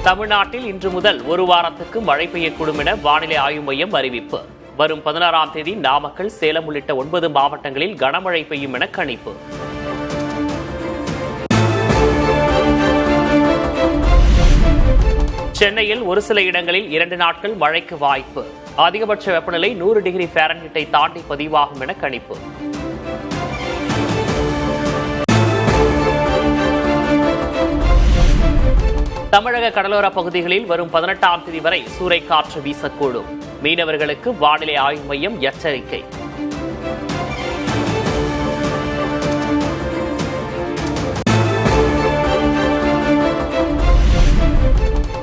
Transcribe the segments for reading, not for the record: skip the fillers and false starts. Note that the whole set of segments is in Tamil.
தமிழ்நாட்டில் இன்று முதல் ஒரு வாரத்துக்கு மழை பெய்யக்கூடும் என வானிலை ஆய்வு மையம் அறிவிப்பு. வரும் 16ஆம் தேதி நாமக்கல், சேலம் உள்ளிட்ட 9 மாவட்டங்களில் கனமழை பெய்யும் என கணிப்பு. சென்னையில் ஒரு சில இடங்களில் 2 நாட்கள் மழைக்கு வாய்ப்பு. அதிகபட்ச வெப்பநிலை 100 டிகிரி ஃபாரன்ஹீட்டை தாண்டி பதிவாகும் என கணிப்பு. தமிழக கடலோர பகுதிகளில் வரும் 18ஆம் தேதி வரை சூறைக்காற்று வீசக்கூடும். மீனவர்களுக்கு வானிலை ஆய்வு மையம் எச்சரிக்கை.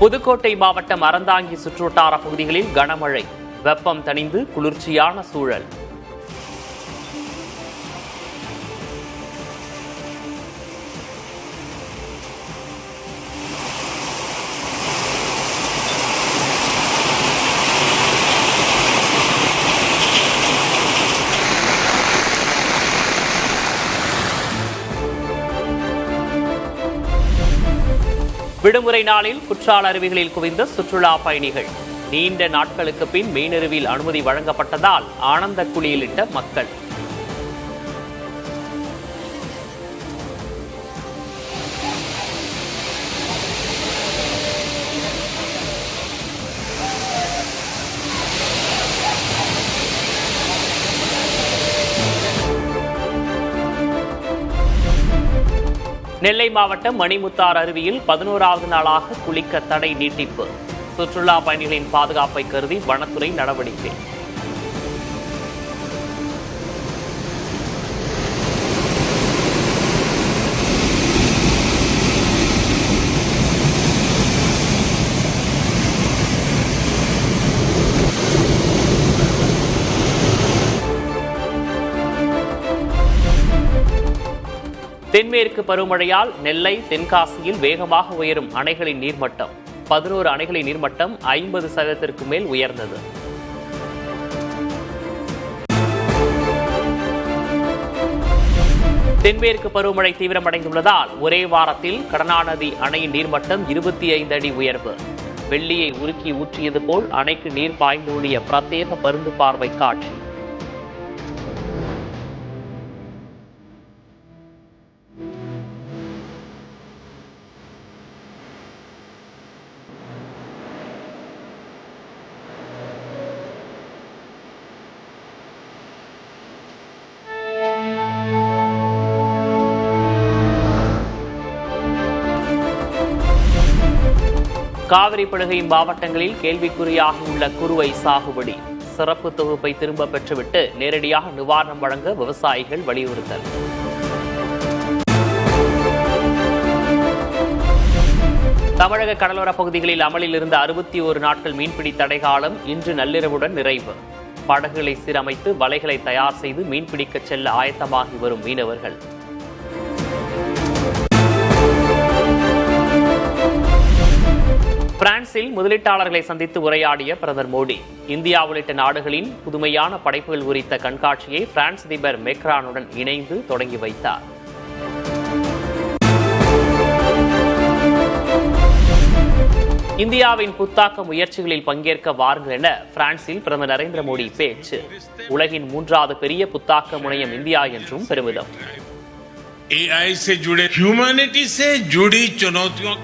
புதுக்கோட்டை மாவட்டம் அறந்தாங்கி சுற்றுவட்டார பகுதிகளில் கனமழை. வெப்பம் தணிந்து குளிர்ச்சியான சூழல். விடுமுறை நாளில் குற்றால அருவிகளில் குவிந்த சுற்றுலா பயணிகள். நீண்ட நாட்களுக்கு பின் மீனருவியில் அனுமதி வழங்கப்பட்டதால் ஆனந்த குளியலிட்ட மக்கள். நெல்லை மாவட்டம் மணிமுத்தார் அருவியில் 11வது நாளாக குளிக்க தடை நீட்டிப்பு. சுற்றுலா பயணிகளின் பாதுகாப்பை கருதி வனத்துறை நடவடிக்கை. தென்மேற்கு பருவமழையால் நெல்லை, தென்காசியில் வேகமாக உயரும் அணைகளின் நீர்மட்டம். 11 அணைகளின் நீர்மட்டம் 50% மேல் உயர்ந்தது. தென்மேற்கு பருவமழை தீவிரமடைந்துள்ளதால் ஒரே வாரத்தில் கடனாநதி அணையின் நீர்மட்டம் 25 அடி உயர்வு. வெள்ளியை உருக்கி ஊற்றியது போல் அணைக்கு நீர் பாய்ந்தோடிய பிரத்யேக பருந்து பார்வை காட்சி. காவிரி படுகை மாவட்டங்களில் கேள்விக்குறியாகியுள்ள குறுவை சாகுபடி. சிறப்பு தொகுப்பை திரும்ப பெற்றுவிட்டு நேரடியாக நிவாரணம் வழங்க விவசாயிகள் வலியுறுத்தல். தமிழக கடலோர பகுதிகளில் அமலில் இருந்த 61 நாட்கள் மீன்பிடி தடை காலம் இன்று நள்ளிரவுடன் நிறைவு. படகுகளை சீரமைத்து வலைகளை தயார் செய்து மீன்பிடிக்க செல்ல ஆயத்தமாகி வரும் மீனவர்கள். பிரான்சில் முதலீட்டாளர்களை சந்தித்து உரையாடிய பிரதமர் மோடி, இந்தியா உள்ளிட்ட நாடுகளின் புதுமையான படைப்புகள் குறித்த கண்காட்சியை பிரான்ஸ் அதிபர் மேக்ரானுடன் இணைந்து தொடங்கி வைத்தார். இந்தியாவின் புத்தாக்க முயற்சிகளில் பங்கேற்க வாருங்கள் என பிரான்சில் பிரதமர் நரேந்திர மோடி பேச்சு. உலகின் 3வது பெரிய புத்தாக்க முனையம் இந்தியா என்றும் பெருமிதம். AI से जुड़े ह्यूमैनिटी से जुड़ी चुनौतियों.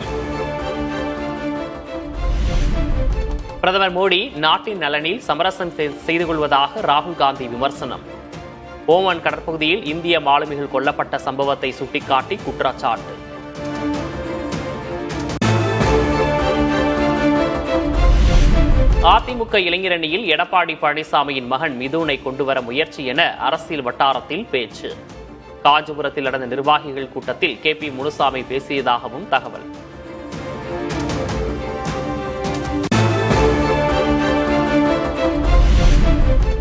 பிரதமர் மோடி நாட்டின் நலனில் சமரசம் செய்து கொள்வதாக ராகுல் காந்தி விமர்சனம். ஓமன் கடற்பகுதியில் இந்திய மாலுமிகள் கொல்லப்பட்ட சம்பவத்தை சுட்டிக்காட்டி குற்றச்சாட்டு. அதிமுக இளைஞரணியில் எடப்பாடி பழனிசாமியின் மகன் மிதுனை கொண்டுவர முயற்சி என அரசியல் வட்டாரத்தில் பேச்சு. காஞ்சிபுரத்தில் நடந்த நிர்வாகிகள் கூட்டத்தில் KP முனுசாமி பேசியதாகவும் தகவல்.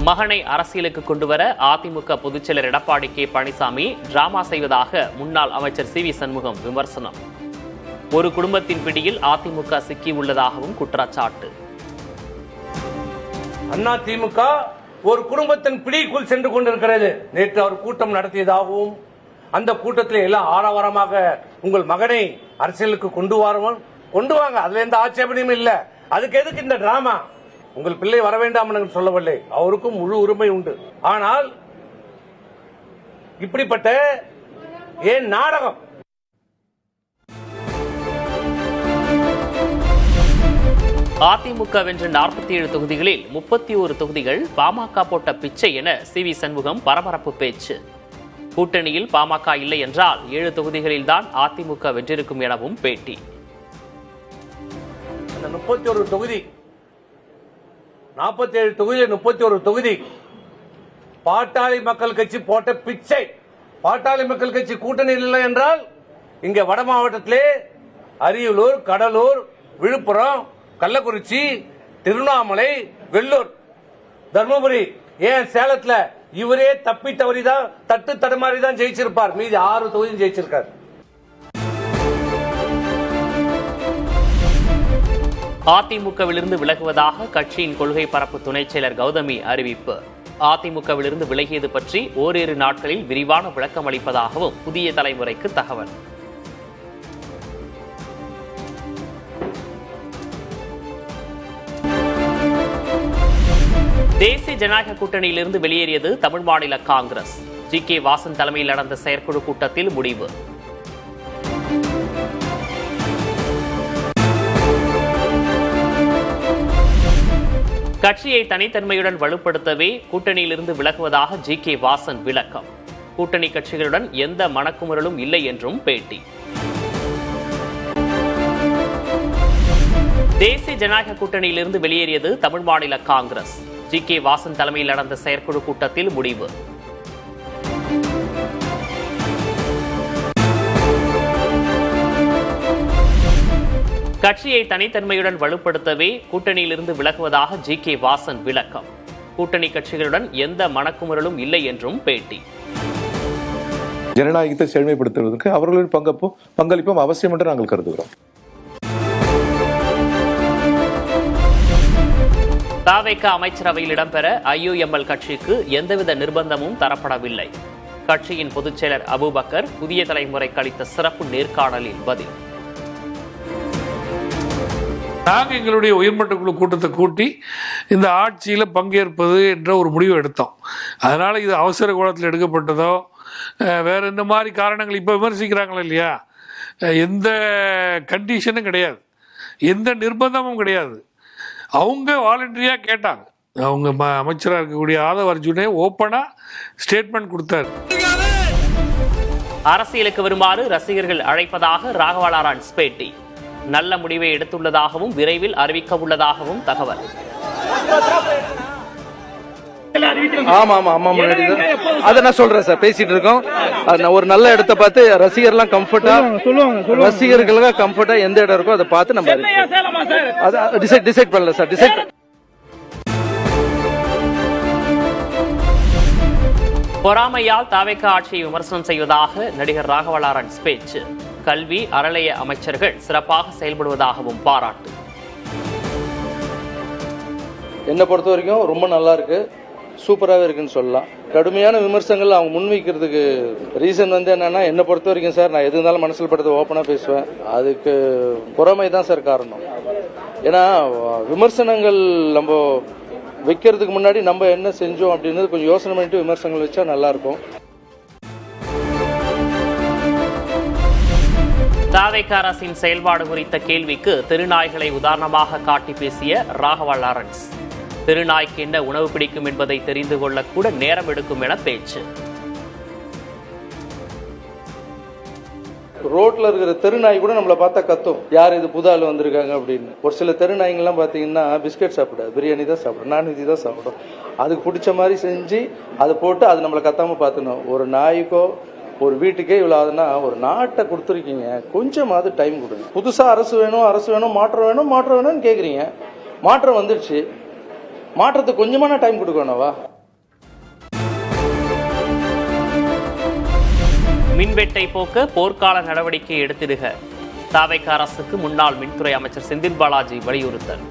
மகனை அரசியலுக்கு கொண்டுவர அதிமுக பொதுச்செயலர் எடப்பாடி பழனிசாமி டிராமா செய்வதாக முன்னாள் அமைச்சர் CV சண்முகம் விமர்சனம். ஒரு குடும்பத்தின் பிடியில் அதிமுக சிக்கியுள்ளதாகவும் குற்றச்சாட்டு. அதிமுக ஒரு குடும்பத்தின் பிடிக்குள் சென்று கொண்டிருக்கிறது. நேற்று அவர் கூட்டம் நடத்தியதாகவும் அந்த கூட்டத்தில் எல்லாம் ஆரவாரமாக உங்கள் மகனை அரசியலுக்கு கொண்டு வாருங்கள், கொண்டு வாங்க, அதுல எந்த ஆட்சேபனையும் இல்ல. அதுக்கு எதுக்கு இந்த டிராமா? உங்கள் பிள்ளை வர வேண்டாம் என்று சொல்லவில்லை, அவருக்கும் முழு உரிமை உண்டு. ஆனால் இப்படிப்பட்ட ஏன் நாடகம்? அதிமுக வென்ற 47 தொகுதிகளில் 31 தொகுதிகள் பாமக போட்ட பிச்சை என சிவி சண்முகம் பரபரப்பு பேச்சு. கூட்டணியில் பாமக இல்லை என்றால் 7 தொகுதிகளில்தான் அதிமுக வென்றிருக்கும் எனவும் பேட்டி. 31 தொகுதி, 47 தொகுதியில் 31 தொகுதி பாட்டாளி மக்கள் கட்சி போட்ட பிச்சை. பாட்டாளி மக்கள் கட்சி கூட்டணியில் இல்லை என்றால் இங்க வட மாவட்டத்திலே அரியலூர், கடலூர், விழுப்புரம், கள்ளக்குறிச்சி, திருவண்ணாமலை, வெள்ளூர், தர்மபுரி, ஏன் சேலத்துல இவரே தப்பி தவறிதான் தட்டு தடுமாறிதான் ஜெயிச்சிருப்பார். மீதி 6 தொகுதியும் ஜெயிச்சிருக்கார். அதிமுகவிலிருந்து விலகுவதாக கட்சியின் கொள்கை பரப்பு துணைச் செயலர் கௌதமி அறிவிப்பு. அதிமுகவிலிருந்து விலகியது பற்றி ஓரிரு நாட்களில் விரிவான விளக்கம் அளிப்பதாகவும் புதிய தலைமுறைக்கு தகவல். தேசிய ஜனநாயக கூட்டணியிலிருந்து வெளியேறியது தமிழ் மாநில காங்கிரஸ். ஜி.கே. வாசன் தலைமையில் நடந்த செயற்குழு கூட்டத்தில் முடிவு. கட்சியை தனித்தன்மையுடன் வலுப்படுத்தவே கூட்டணியிலிருந்து விலகுவதாக ஜி.கே. வாசன் விளக்கம். கூட்டணி கட்சிகளுடன் எந்த மனக்குமுறலும் இல்லை என்றும் பேட்டி. தேசிய ஜனநாயக கூட்டணியிலிருந்து வெளியேறியது தமிழ் மாநில காங்கிரஸ். ஜி.கே. வாசன் தலைமையில் நடந்த செயற்குழு கூட்டத்தில் முடிவு. கட்சியை தனித்தன்மையுடன் வலுப்படுத்தவே கூட்டணியிலிருந்து விலகுவதாக ஜி.கே. வாசன் விளக்கம். கூட்டணி கட்சிகளுடன் எந்த மனக்குமுறலும் இல்லை என்றும் பேட்டி. ஜனநாயகத்தை செழுமைப்படுத்துவதற்கு அவர்களின் பங்களிப்பும் அவசியம் என்று நாங்கள் கருதுகிறோம். தவேக அமைச்சரவையில் இடம்பெற ஐயுஎம்எல் கட்சிக்கு எந்தவித நிர்பந்தமும் தரப்படவில்லை. கட்சியின் பொதுச் செயலர் அபூபக்கர் புதிய தலைமுறைக்கு அளித்த சிறப்பு நேர்காணலில் பதில். நாங்கள் எங்களுடைய உயர்மட்ட குழு கூட்டத்தை கூட்டி இந்த ஆட்சியில் பங்கேற்பது என்ற ஒரு முடிவு எடுத்தோம். அதனால் இது அவசர கோலத்தில் எடுக்கப்பட்டதோ வேறு இந்த மாதிரி காரணங்கள் இப்போ விமர்சிக்கிறாங்களோ இல்லையா, எந்த கண்டிஷனும் கிடையாது, எந்த நிர்பந்தமும் கிடையாது. அவங்க வாலண்டரியாக கேட்டாங்க. அவங்க அமைச்சராக இருக்கக்கூடிய ஆதவ் அர்ஜுனே ஓப்பனாக ஸ்டேட்மெண்ட் கொடுத்தார். அரசியலுக்கு வருமாறு ரசிகர்கள் அழைப்பதாக ராகவா லாரன்ஸ் பேட்டி. நல்ல முடிவை எடுத்துள்ளதாகவும் விரைவில் அறிவிக்க உள்ளதாகவும் தகவல். அதை நான் சொல்றேன் சார், பேசிட்டு இருக்கோம். ஒரு நல்ல இடத்தை பார்த்து ரசிகர்லாம் கம்ஃபர்ட்டா ரசிகர்களுக்கு கம்ஃபர்ட்டா எந்த இடம் இருக்கோ அதை பார்த்து நம்ம டிசைட் பண்ணல சார். டிசைட் பொறாமையால் தவேக ஆட்சியை விமர்சனம் செய்வதாக நடிகர் ராகவா லாரன்ஸ் பேச்சு. கல்வி, அறநிலைய அமைச்சர்கள் சிறப்பாக செயல்படுவதாகவும் பாராட்டு. என்னை பொறுத்த வரைக்கும் ரொம்ப நல்லா இருக்கு, சூப்பராகவே இருக்குன்னு சொல்லலாம். கடுமையான விமர்சனங்கள் அவங்க முன்வைக்கிறதுக்கு ரீசன் என்னன்னா, என்னை பொறுத்த வரைக்கும் சார், நான் எது இருந்தாலும் மனசில் படுத்த ஓப்பனாக பேசுவேன். அதுக்கு பொறாமை தான் சார் காரணம். ஏன்னா விமர்சனங்கள் நம்ம வைக்கிறதுக்கு முன்னாடி நம்ம என்ன செஞ்சோம் அப்படின்றது கொஞ்சம் யோசனை பண்ணிட்டு விமர்சனங்கள் வச்சா நல்லா இருக்கும். தவேக அரசின் செயல்பாடு குறித்த கேள்விக்கு தெருநாய்களை உதாரணமாக காட்டி பேசிய ராகவா லாரன்ஸ், தெருநாய்க்கு என்ன உணவு பிடிக்கும் என்பதை தெரிந்து கொள்ள கூட நேரம் எடுக்கும் என பேச்சு. ரோட்ல இருக்கிற தெருநாய் கூட நம்மளை பார்த்தா கத்தும், யார் இது புது ஆள் வந்திருக்காங்க அப்படின்னு. ஒரு சில தெருநாய்கள்லாம் பார்த்தீங்கன்னா பிஸ்கட் சாப்பிடாது, பிரியாணி தான் சாப்பிடும், நான்வெஜ் தான் சாப்பிடும். அதுக்கு பிடிச்ச மாதிரி செஞ்சு அதை போட்டு அது நம்மளை கத்தாம பார்த்துணும். ஒரு நாய்க்கோ ஒரு வீட்டுக்கே இவ்வளோ ஆகுதுன்னா ஒரு நாட்டை கொடுத்துருக்கீங்க, கொஞ்சமாவது டைம் கொடுங்க. புதுசாக அரசு வேணும், மாற்றம் வேணும்னு கேட்குறீங்க. மாற்றம் வந்துடுச்சு, மாற்றத்துக்கு கொஞ்சமான டைம் கொடுக்கணும்வா? மின்வெட்டை போக்க போர்க்கால நடவடிக்கை எடுத்திடுக. தவேக அரசுக்கு முன்னாள் மின்துறை அமைச்சர் செந்தில் பாலாஜி வலியுறுத்தல்.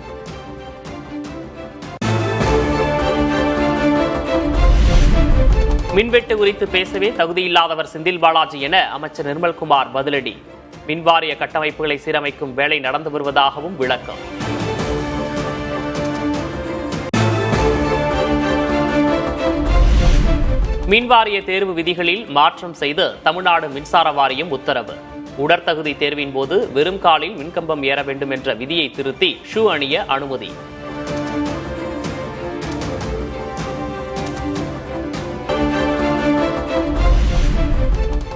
மின்வெட்டு குறித்து பேசவே தகுதியில்லாதவர் செந்தில் பாலாஜி என அமைச்சர் நிர்மல்குமார் பதிலடி. மின்வாரிய கட்டமைப்புகளை சீரமைக்கும் வேலை நடந்து வருவதாகவும் விளக்கம். மின்வாரிய தேர்வு விதிகளில் மாற்றம் செய்து தமிழ்நாடு மின்சார வாரியம் உத்தரவு. உடற்தகுதி தேர்வின் போது வெறும் காலில் மின்கம்பம் ஏற வேண்டும் என்ற விதியை திருத்தி ஷூ அணிய அனுமதி.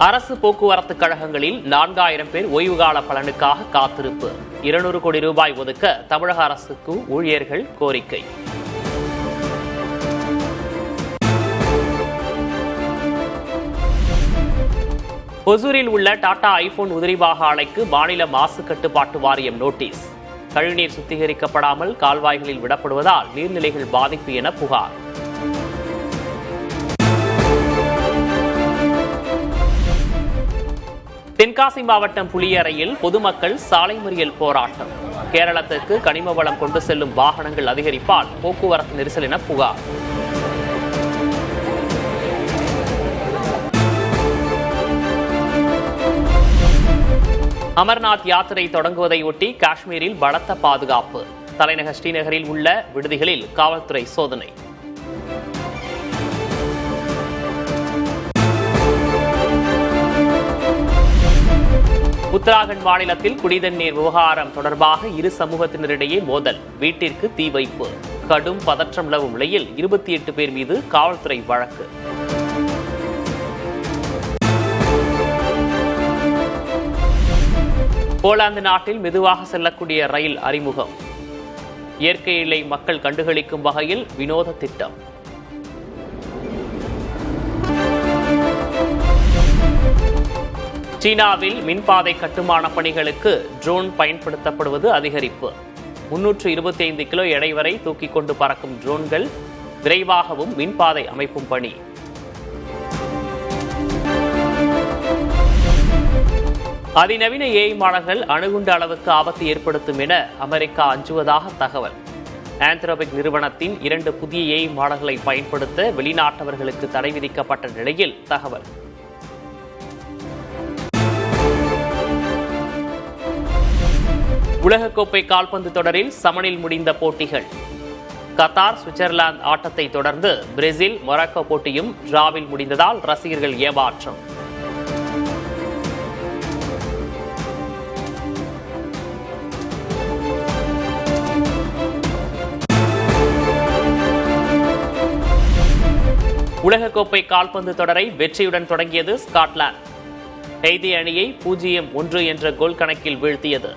அரசு போக்குவரத்து கழகங்களில் 4000 பேர் ஓய்வுகால பலனுக்காக காத்திருப்பு. 200 கோடி ரூபாய் ஒதுக்க தமிழக அரசுக்கு ஊழியர்கள் கோரிக்கை. ஒசூரில் உள்ள டாடா ஐபோன் உதிரிபாக ஆலைக்கு மாநில மாசு கட்டுப்பாட்டு வாரியம் நோட்டீஸ். கழிவுநீர் சுத்திகரிக்கப்படாமல் கால்வாய்களில் விடப்படுவதால் நீர்நிலைகள் பாதிப்பு என புகார். தென்காசி மாவட்டம் புளியரையில் பொதுமக்கள் சாலை மறியல் போராட்டம். கேரளத்துக்கு கனிம வளம் கொண்டு செல்லும் வாகனங்கள் அதிகரிப்பால் போக்குவரத்து நெரிசல் என புகார். அமர்நாத் யாத்திரை தொடங்குவதையொட்டி காஷ்மீரில் பலத்த பாதுகாப்பு. தலைநகர் ஸ்ரீநகரில் உள்ள விடுதிகளில் காவல்துறை சோதனை. உத்தராகண்ட் மாநிலத்தில் குடிநீர் விவகாரம் தொடர்பாக இரு சமூகத்தினரிடையே மோதல். வீட்டிற்கு தீ வைப்பு. கடும் பதற்றம் நிலவும் நிலையில் 28 பேர் மீது காவல்துறை வழக்கு. போலாந்து நாட்டில் மெதுவாக செல்லக்கூடிய ரயில் அறிமுகம். இயற்கை எல்லை மக்கள் கண்டுகளிக்கும் வகையில் வினோத திட்டம். சீனாவில் மின்பாதை கட்டுமான பணிகளுக்கு ட்ரோன் பயன்படுத்தப்படுவது அதிகரிப்பு. 325 கிலோ எடை வரை தூக்கிக் கொண்டு பறக்கும் ட்ரோன்கள் விரைவாகவும் மின்பாதை அமைப்பும் பணி. அதிநவீன ஏஐ மாடல்கள் அணுகுண்ட அளவுக்கு ஆபத்து ஏற்படுத்தும் என அமெரிக்கா அஞ்சுவதாக தகவல். ஆந்த்ரோபிக் நிறுவனத்தின் 2 புதிய ஏஐ மாடல்களை பயன்படுத்த வெளிநாட்டவர்களுக்கு தடை விதிக்கப்பட்ட நிலையில் தகவல். உலகக்கோப்பை கால்பந்து தொடரில் சமனில் முடிந்த போட்டிகள். கத்தார் சுவிட்சர்லாந்து ஆட்டத்தை தொடர்ந்து பிரேசில் மொராக்கோ போட்டியும் டிராவில் முடிந்ததால் ரசிகர்கள் ஏமாற்றம். உலகக்கோப்பை கால்பந்து தொடரை வெற்றியுடன் தொடங்கியது ஸ்காட்லாந்து. ஹெய்தி அணியை 0-1 என்ற கோல் கணக்கில் வீழ்த்தியது.